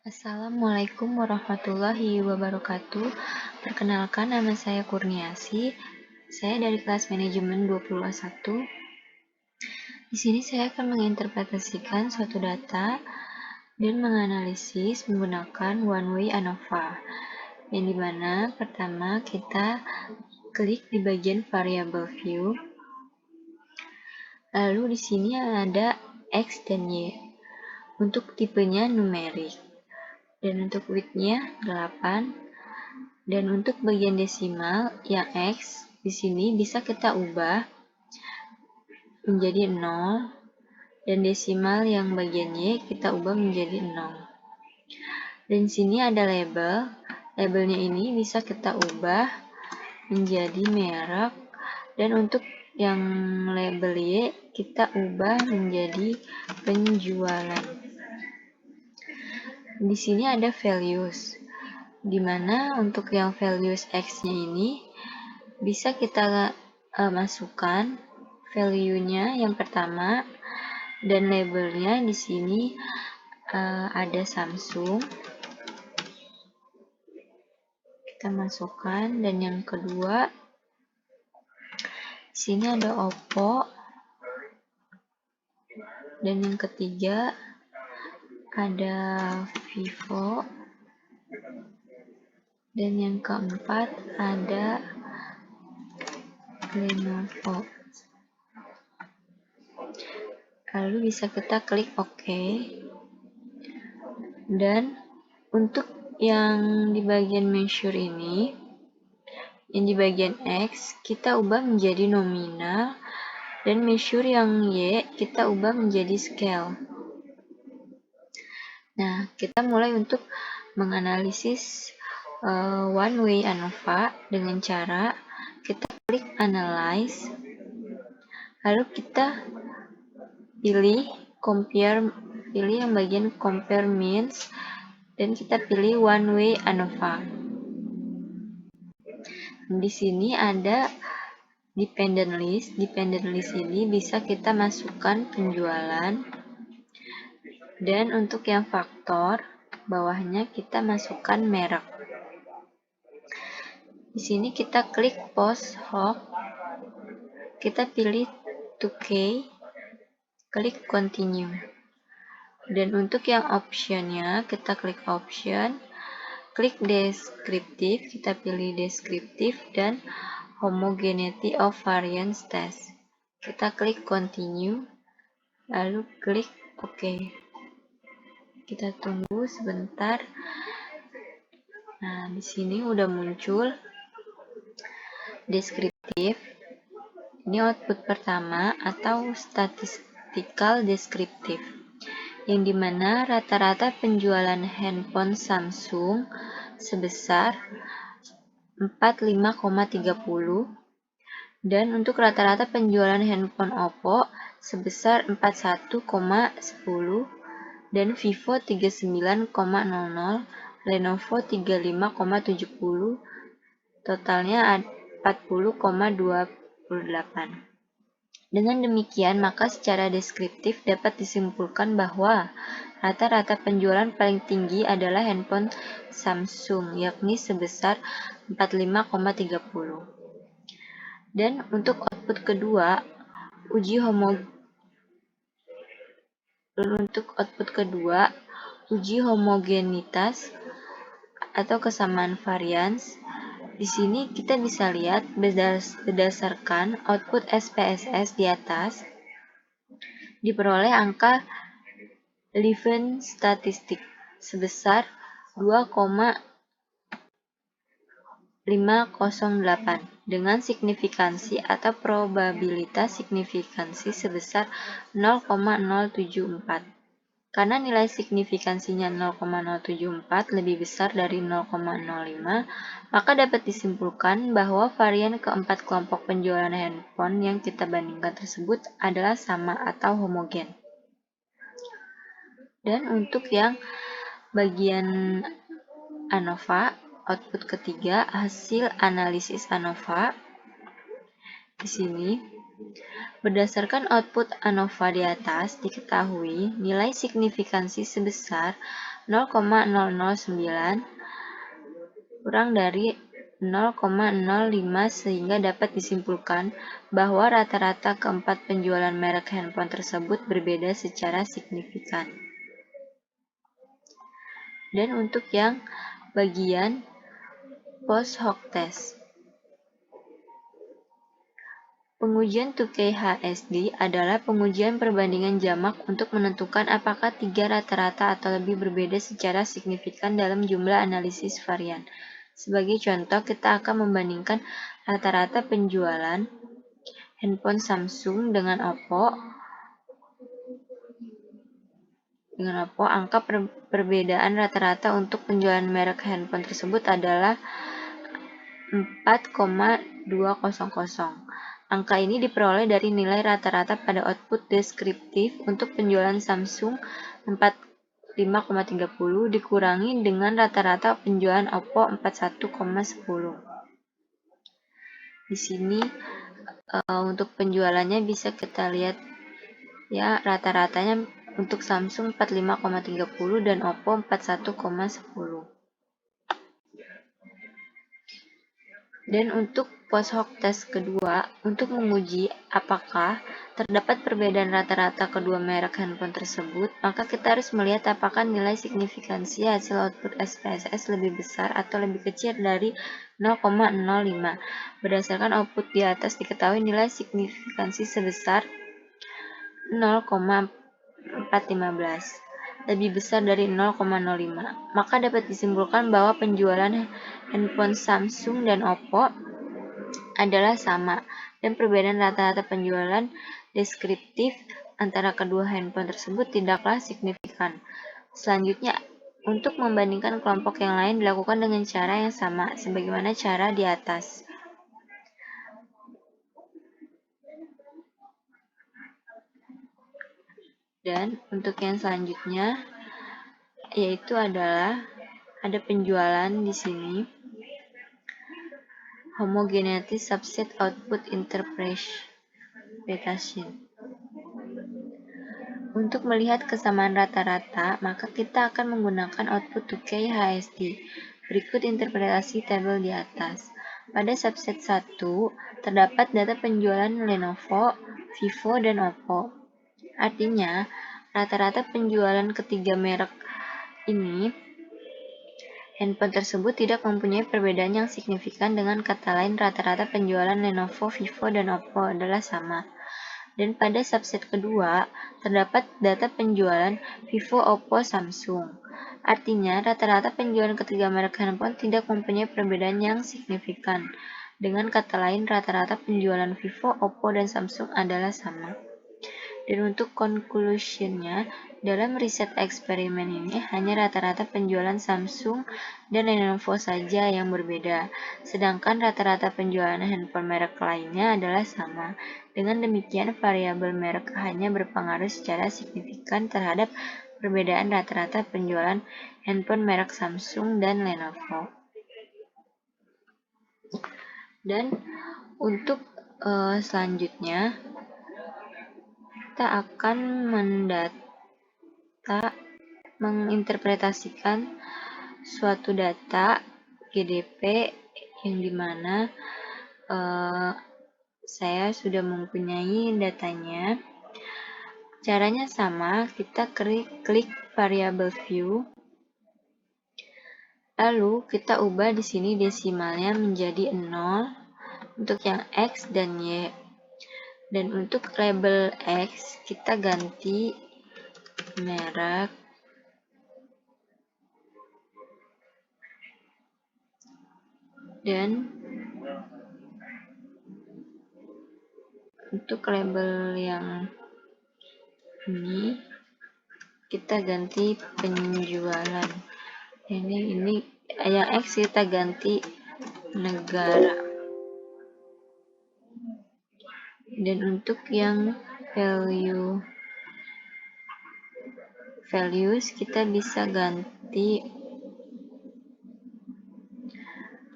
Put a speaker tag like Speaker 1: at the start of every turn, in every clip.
Speaker 1: Assalamualaikum warahmatullahi wabarakatuh. Perkenalkan, nama saya Kurniasi. Saya dari kelas manajemen 20A1. Di sini saya akan menginterpretasikan suatu data dan menganalisis menggunakan one-way ANOVA. Yang dimana pertama kita klik di bagian variable view. Lalu di sini ada X dan Y. Untuk tipenya numerik. Dan untuk width-nya 8. Dan untuk bagian desimal yang X di sini bisa kita ubah menjadi 0 dan desimal yang bagian Y kita ubah menjadi 0. Dan di sini ada label. Labelnya ini bisa kita ubah menjadi merek, dan untuk yang label Y kita ubah menjadi penjualan. Di sini ada values, di mana untuk yang values X-nya ini bisa kita masukkan value-nya yang pertama, dan labelnya di sini ada Samsung. Kita masukkan, dan yang kedua di sini ada Oppo, dan yang ketiga ada Vivo, dan yang keempat ada Lenovo. Lalu bisa kita klik OK. Dan untuk yang di bagian measure ini, yang di bagian X kita ubah menjadi nominal, dan measure yang Y kita ubah menjadi scale. Nah, kita mulai untuk menganalisis one-way ANOVA dengan cara kita klik Analyze, lalu kita pilih Compare, pilih yang bagian Compare Means, dan kita pilih one-way ANOVA. Di sini ada Dependent List. Dependent List ini bisa kita masukkan penjualan, dan untuk yang faktor bawahnya kita masukkan merek. Di sini kita klik Post Hook, kita pilih 2K, klik Continue. Dan untuk yang optionnya kita klik Option, klik Descriptive, kita pilih Descriptive, dan Homogeneity of Variance Test. Kita klik Continue, lalu klik OK. Kita tunggu sebentar. Nah, di sini udah muncul deskriptif. Ini output pertama atau statistical descriptive, yang dimana rata-rata penjualan handphone Samsung sebesar 45,30, dan untuk rata-rata penjualan handphone Oppo sebesar 41,10, dan Vivo 39,00, Lenovo 35,70, totalnya 40,28. Dengan demikian, maka secara deskriptif dapat disimpulkan bahwa rata-rata penjualan paling tinggi adalah handphone Samsung, yakni sebesar 45,30. Dan untuk output kedua, uji homogenitas atau kesamaan varians. Di sini kita bisa lihat berdasarkan output SPSS di atas, diperoleh angka Leuven statistik sebesar 2,508 dengan signifikansi atau probabilitas signifikansi sebesar 0,074. Karena nilai signifikansinya 0,074 lebih besar dari 0,05, maka dapat disimpulkan bahwa varian keempat kelompok penjualan handphone yang kita bandingkan tersebut adalah sama atau homogen. Dan untuk yang bagian ANOVA, output ketiga, hasil analisis ANOVA. Di sini Berdasarkan output ANOVA di atas, diketahui nilai signifikansi sebesar 0,009 kurang dari 0,05 sehingga dapat disimpulkan bahwa rata-rata keempat penjualan merek handphone tersebut berbeda secara signifikan. Dan untuk yang bagian post hoc test, pengujian 2K-HSD adalah pengujian perbandingan jamak untuk menentukan apakah tiga rata-rata atau lebih berbeda secara signifikan dalam jumlah analisis varian. Sebagai contoh, kita akan membandingkan rata-rata penjualan handphone Samsung dengan Oppo. Angka perbedaan rata-rata untuk penjualan merek handphone tersebut adalah 4,200. Angka ini diperoleh dari nilai rata-rata pada output deskriptif untuk penjualan Samsung 45,30 dikurangi dengan rata-rata penjualan Oppo 41,10. Di sini untuk penjualannya bisa kita lihat ya, rata-ratanya untuk Samsung 45,30 dan Oppo 41,10. Dan untuk post hoc test kedua, untuk menguji apakah terdapat perbedaan rata-rata kedua merek handphone tersebut, maka kita harus melihat apakah nilai signifikansi hasil output SPSS lebih besar atau lebih kecil dari 0,05. Berdasarkan output di atas diketahui nilai signifikansi sebesar 0,415, lebih besar dari 0,05. Maka dapat disimpulkan bahwa penjualan handphone Samsung dan Oppo adalah sama, dan perbedaan rata-rata penjualan deskriptif antara kedua handphone tersebut tidaklah signifikan. Selanjutnya, untuk membandingkan kelompok yang lain dilakukan dengan cara yang sama, sebagaimana cara di atas. Dan untuk yang selanjutnya, yaitu adalah ada penjualan di sini. Homogeneity subset output interpretation. Untuk melihat kesamaan rata-rata, maka kita akan menggunakan output 2K-HSD. Berikut interpretasi tabel di atas. Pada subset 1, terdapat data penjualan Lenovo, Vivo, dan Oppo. Artinya, rata-rata penjualan ketiga merek ini, handphone tersebut tidak mempunyai perbedaan yang signifikan. Dengan kata lain, rata-rata penjualan Lenovo, Vivo, dan Oppo adalah sama. Dan pada subset kedua, terdapat data penjualan Vivo, Oppo, Samsung. Artinya, rata-rata penjualan ketiga merek handphone tidak mempunyai perbedaan yang signifikan. Dengan kata lain, rata-rata penjualan Vivo, Oppo, dan Samsung adalah sama. Dan untuk conclusion-nya, dalam riset eksperimen ini hanya rata-rata penjualan Samsung dan Lenovo saja yang berbeda, sedangkan rata-rata penjualan handphone merek lainnya adalah sama. Dengan demikian, variabel merek hanya berpengaruh secara signifikan terhadap perbedaan rata-rata penjualan handphone merek Samsung dan Lenovo. Dan untuk selanjutnya, kita akan menginterpretasikan suatu data GDP yang dimana saya sudah mempunyai datanya. Caranya sama, kita klik variable view, lalu kita ubah di sini desimalnya menjadi 0 untuk yang X dan Y. Dan untuk label X, kita ganti merek. Dan untuk label yang ini, kita ganti penjualan. Ini yang X kita ganti negara. Dan untuk yang values kita bisa ganti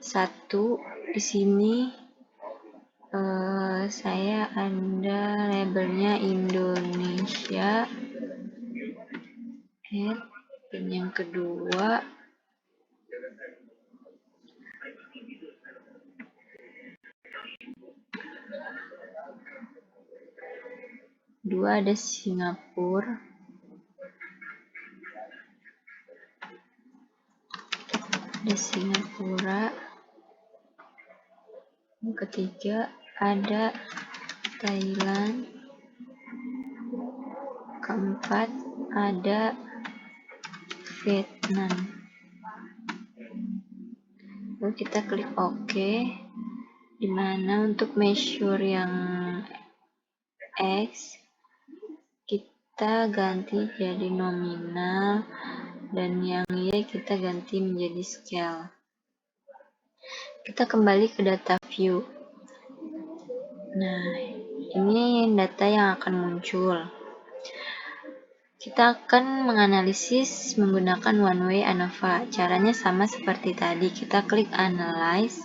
Speaker 1: 1 di sini saya ada labelnya Indonesia, dan yang kedua ada Singapura, yang ketiga ada Thailand, keempat ada Vietnam. Lalu kita klik OK, dimana untuk measure yang X kita ganti jadi nominal, dan yang Y kita ganti menjadi scale. Kita kembali ke data view. Nah, ini data yang akan muncul. Kita akan menganalisis menggunakan one way ANOVA. Caranya sama seperti tadi. Kita klik Analyze,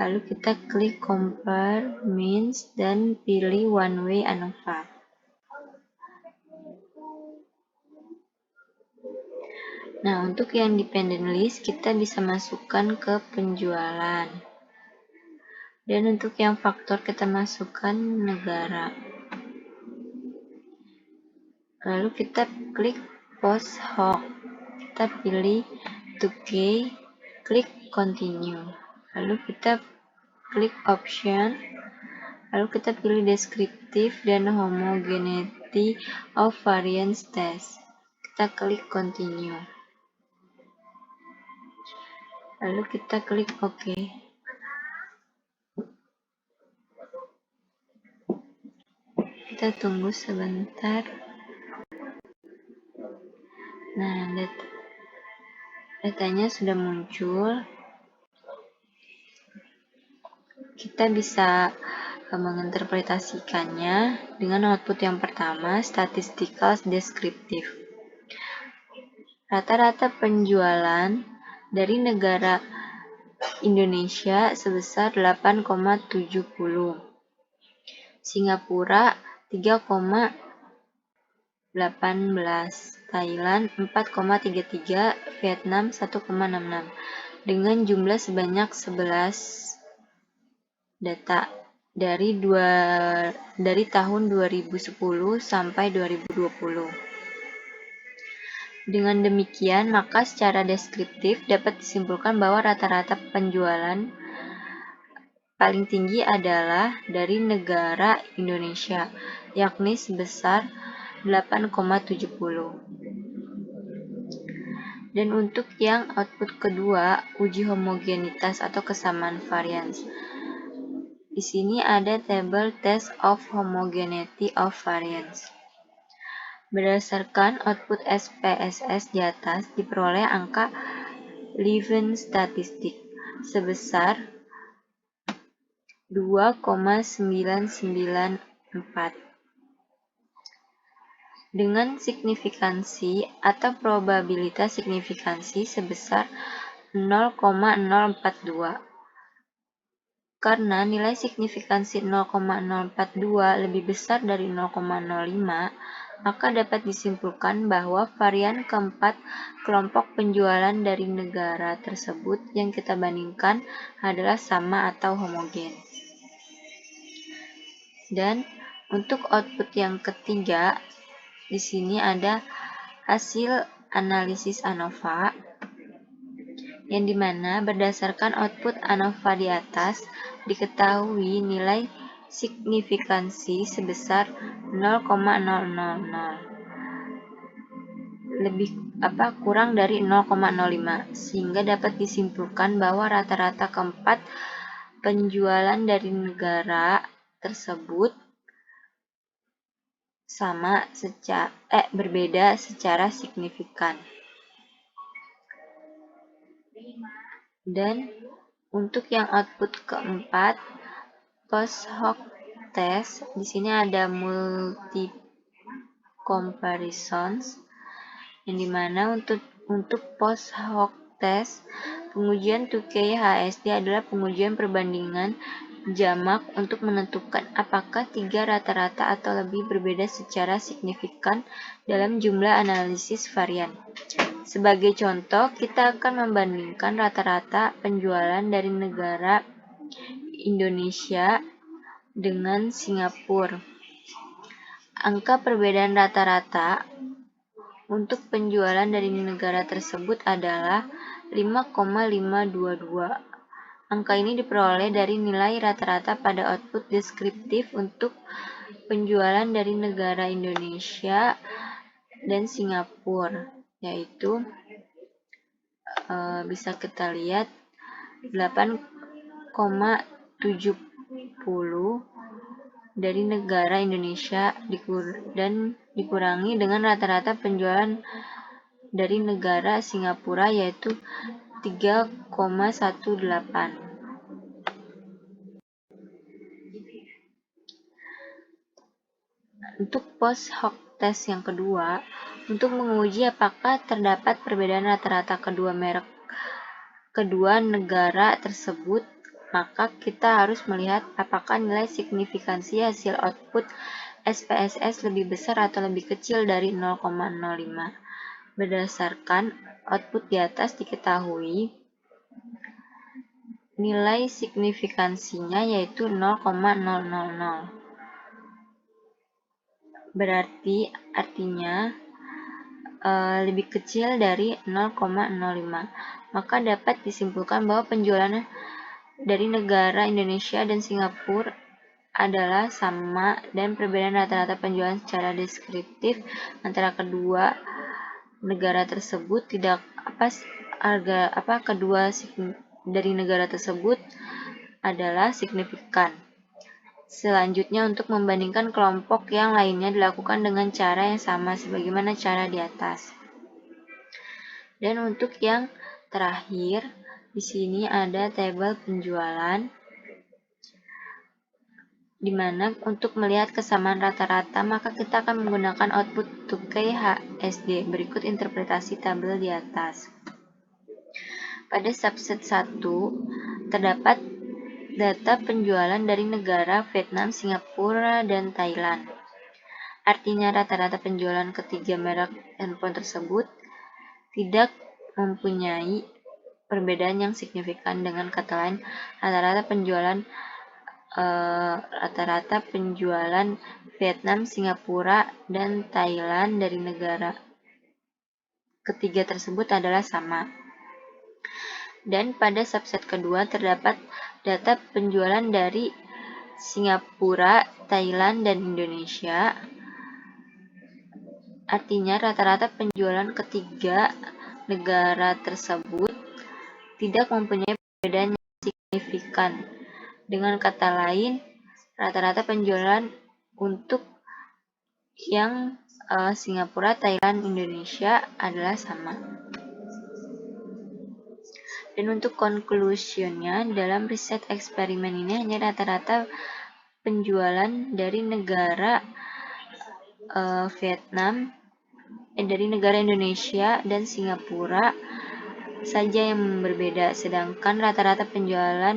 Speaker 1: lalu kita klik Compare Means, dan pilih one way ANOVA. Nah, untuk yang dependent list, kita bisa masukkan ke penjualan. Dan untuk yang faktor, kita masukkan negara. Lalu kita klik Post Hoc. Kita pilih 2K, klik Continue. Lalu kita klik Option. Lalu kita pilih Descriptive dan Homogeneity of Variance Test. Kita klik Continue. Lalu kita klik OK. Kita tunggu sebentar. Nah, datanya sudah muncul. Kita bisa menginterpretasikannya dengan output yang pertama, statistical descriptive. Rata-rata penjualan dari negara Indonesia sebesar 8,70, Singapura 3,18, Thailand 4,33, Vietnam 1,66, dengan jumlah sebanyak 11 data dari tahun 2010 sampai 2020. Dengan demikian, maka secara deskriptif dapat disimpulkan bahwa rata-rata penjualan paling tinggi adalah dari negara Indonesia, yakni sebesar 8,70. Dan untuk yang output kedua, uji homogenitas atau kesamaan varians. Di sini ada tabel Test of Homogeneity of Variance. Berdasarkan output SPSS di atas, diperoleh angka Levin statistik sebesar 2,994 dengan signifikansi atau probabilitas signifikansi sebesar 0,042. Karena nilai signifikansi 0,042 lebih besar dari 0,05, maka dapat disimpulkan bahwa varian keempat kelompok penjualan dari negara tersebut yang kita bandingkan adalah sama atau homogen. Dan untuk output yang ketiga, di sini ada hasil analisis ANOVA, yang dimana berdasarkan output ANOVA di atas, diketahui nilai signifikansi sebesar 0,000, kurang dari 0,05, sehingga dapat disimpulkan bahwa rata-rata keempat penjualan dari negara tersebut berbeda secara signifikan. Dan untuk yang output keempat, post hoc test, di sini ada multi comparisons, yang dimana untuk post hoc test, pengujian 2K HSD adalah pengujian perbandingan jamak untuk menentukan apakah tiga rata-rata atau lebih berbeda secara signifikan dalam jumlah analisis varian. Sebagai contoh, kita akan membandingkan rata-rata penjualan dari negara Indonesia dengan Singapura. Angka perbedaan rata-rata untuk penjualan dari negara tersebut adalah 5,522. Angka ini diperoleh dari nilai rata-rata pada output deskriptif untuk penjualan dari negara Indonesia dan Singapura, yaitu bisa kita lihat 8,70 dari negara Indonesia dan dikurangi dengan rata-rata penjualan dari negara Singapura yaitu 3,18. Untuk post hoc test yang kedua, untuk menguji apakah terdapat perbedaan rata-rata kedua negara tersebut, maka kita harus melihat apakah nilai signifikansi hasil output SPSS lebih besar atau lebih kecil dari 0,05. Berdasarkan output di atas diketahui nilai signifikansinya yaitu 0,000. Artinya lebih kecil dari 0,05. Maka dapat disimpulkan bahwa penjualan dari negara Indonesia dan Singapura adalah sama dan perbedaan rata-rata penjualan secara deskriptif antara kedua negara tersebut dari negara tersebut adalah signifikan. Selanjutnya, untuk membandingkan kelompok yang lainnya dilakukan dengan cara yang sama sebagaimana cara di atas. Dan untuk yang terakhir, di sini ada tabel penjualan, di mana untuk melihat kesamaan rata-rata, maka kita akan menggunakan output 2K HSD. Berikut interpretasi tabel di atas. Pada subset 1, terdapat data penjualan dari negara Vietnam, Singapura, dan Thailand. Artinya rata-rata penjualan ketiga merek handphone tersebut tidak mempunyai perbedaan yang signifikan. Dengan kata lain, rata-rata penjualan Vietnam, Singapura, dan Thailand dari negara ketiga tersebut adalah sama. Dan pada subset kedua terdapat data penjualan dari Singapura, Thailand, dan Indonesia. Artinya rata-rata penjualan ketiga negara tersebut tidak mempunyai perbedaan yang signifikan. Dengan kata lain, rata-rata penjualan untuk yang Singapura, Thailand, Indonesia adalah sama. Dan untuk conclusion-nya, dalam riset eksperimen ini hanya rata-rata penjualan dari negara dari negara Indonesia dan Singapura saja yang berbeda, sedangkan rata-rata penjualan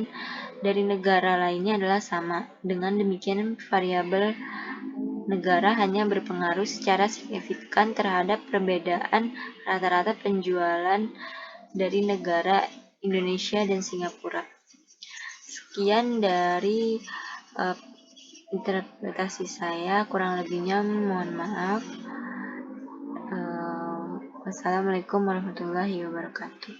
Speaker 1: dari negara lainnya adalah sama. Dengan demikian, variabel negara hanya berpengaruh secara signifikan terhadap perbedaan rata-rata penjualan dari negara Indonesia dan Singapura. Sekian dari interpretasi saya, kurang lebihnya mohon maaf. Wassalamualaikum warahmatullahi wabarakatuh.